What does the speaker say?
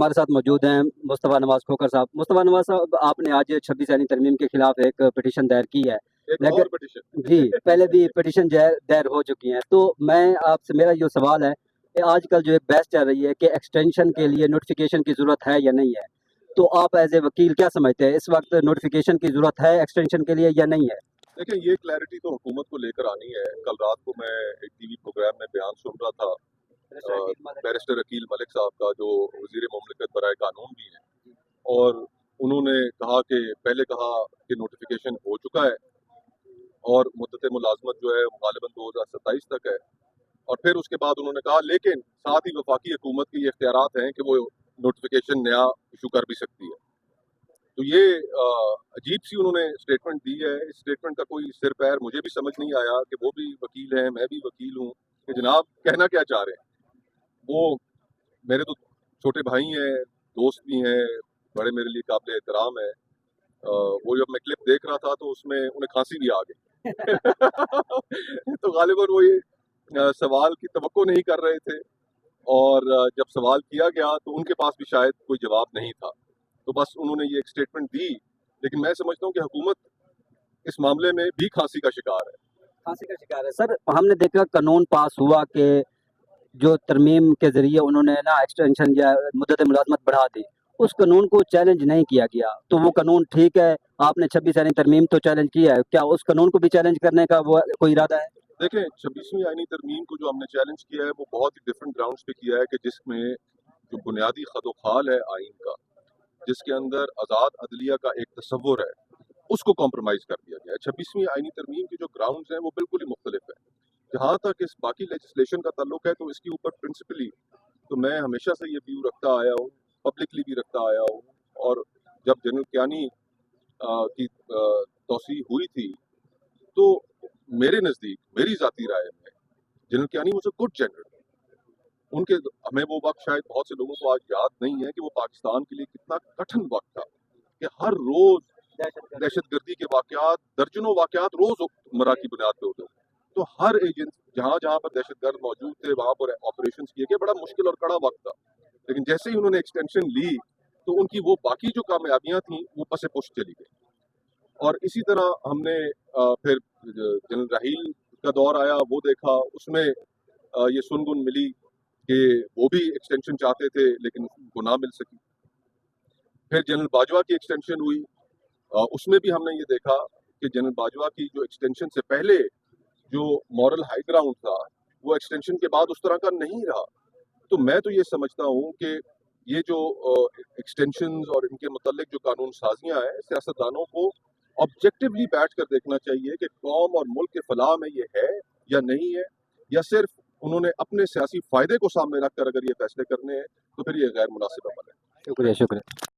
हमारे साथ मौजूद हैं मुस्तफ़ा नवाज खोखर साहब। मुस्तफ़ा नवाज साहब, आपने आज 26 यानी तरमीम के खिलाफ एक पिटीशन दायर की है, एक लेकिन और पिटीशन जी पहले भी पिटीशन दायर हो चुकी हैं। तो मैं आपसे, मेरा ये सवाल है कि आजकल जो एक बहस चल रही है कि एक्सटेंशन के लिए नोटिफिकेशन की ज़रूरत है या नहीं है, तो आप एज ए वकील क्या समझते हैं, इस वक्त नोटिफिकेशन की ज़रूरत है एक्सटेंशन के लिए या नहीं है? देखिए, ये क्लैरिटी तो हुकूमत को लेकर आनी है। कल रात को मैं एक टीवी प्रोग्राम में बयान सुन रहा था बैरिस्टर अकील मलिक साहब का, जो वज़ीर मुमलिकत बराए कानून भी हैं, और उन्होंने कहा कि पहले कहा कि नोटिफिकेशन हो चुका है और मुद्दत मुलाजमत जो है गालिबन 2027 तक है, और फिर उसके बाद उन्होंने कहा लेकिन साथ ही वफाकी हुकूमत के ये इख्तियारात हैं कि वो नोटिफिकेशन नया इशू कर भी सकती है। तो ये अजीब सी उन्होंने स्टेटमेंट दी है। इस स्टेटमेंट का कोई सिर पैर मुझे भी समझ नहीं आया कि वो भी वकील हैं, मैं भी वकील हूँ, कि जनाब कहना क्या चाह रहे हैं। वो मेरे तो छोटे भाई हैं, दोस्त भी हैं, बड़े मेरे लिए काबिल एहतराम है। वो जब मैं क्लिप देख रहा था तो उसमें उन्हें खांसी भी आ गई तो गालिबन वो ये सवाल की तवक्को नहीं कर रहे थे, और जब सवाल किया गया तो उनके पास भी शायद कोई जवाब नहीं था, तो बस उन्होंने ये एक स्टेटमेंट दी। लेकिन मैं समझता हूँ कि हुकूमत इस मामले में भी खांसी का शिकार है। फांसी का शिकार है सर। हमने देखा कानून पास हुआ कि जो तरमीम के जरिए उन्होंने ना एक्सटेंशन या मुद्दत मुलाजमत बढ़ा दी, उस कानून को चैलेंज नहीं किया गया, तो वो कानून ठीक है। आपने 26 यानी तरमीम तो चैलेंज किया है, क्या उस कानून को भी चैलेंज करने का वो कोई इरादा है? देखें, 26वीं आईनी तरमीम को जो हमने चैलेंज किया है वो बहुत ही डिफरेंट ग्राउंड्स पे किया है, कि जिसमें जो बुनियादी खदोखाल है आइन का, जिसके अंदर आज़ाद अदलिया का एक तस्वुर है, उसको कॉम्प्रोमाइज़ कर दिया गया है। 26वीं आईनी तरमीम के जो ग्राउंड्स हैं वो बिल्कुल ही मुख्तलिफ है। जहाँ तक इस बाकी लेजिस्लेशन का ताल्लुक है, तो इसके ऊपर प्रिंसिपली तो मैं हमेशा से ये व्यू रखता आया हूँ, पब्लिकली भी रखता आया हूँ, और जब जनरल कियानी की तौसीह हुई थी, तो मेरे नज़दीक, मेरी ज़ाती राय में, general Kayani was a good general. उनके हमें वो वक्त शायद बहुत से लोगों को आज याद नहीं है कि वो पाकिस्तान के लिए कितना कठिन वक्त था, कि हर रोज दहशतगर्दी के वाकयात, दर्जनों वाकयात रोज मरा की बुनियाद पे होते थे। तो हर एजेंट जहाँ जहाँ पर दहशतगर्द मौजूद थे वहाँ पर ऑपरेशन किए गए। बड़ा मुश्किल और कड़ा वक्त था, लेकिन जैसे ही उन्होंने एक्सटेंशन ली तो उनकी वो बाकी जो कामयाबियां थी वो पसे पुश चली गई। और इसी तरह हमने फिर जनरल राहील का दौर आया, वो देखा, उसमें ये सुनगुन मिली कि वो भी एक्सटेंशन चाहते थे लेकिन उनको ना मिल सकी। फिर जनरल बाजवा की एक्सटेंशन हुई, उसमें भी हमने ये देखा कि जनरल बाजवा की जो एक्सटेंशन से पहले जो मॉरल हाई ग्राउंड था, वो एक्सटेंशन के बाद उस तरह का नहीं रहा। तो मैं तो ये समझता हूँ कि ये जो एक्सटेंशंस और इनके मुतालिक जो कानून साजियाँ हैं, सियासतदानों को ऑब्जेक्टिवली बैठ कर देखना चाहिए कि कौम और मुल्क के फलाह में ये है या नहीं है, या सिर्फ उन्होंने अपने सियासी फायदे को सामने रखकर अगर ये फैसले करने हैं तो फिर ये गैर मुनासिब अमल है। शुक्रिया शुक्रिया।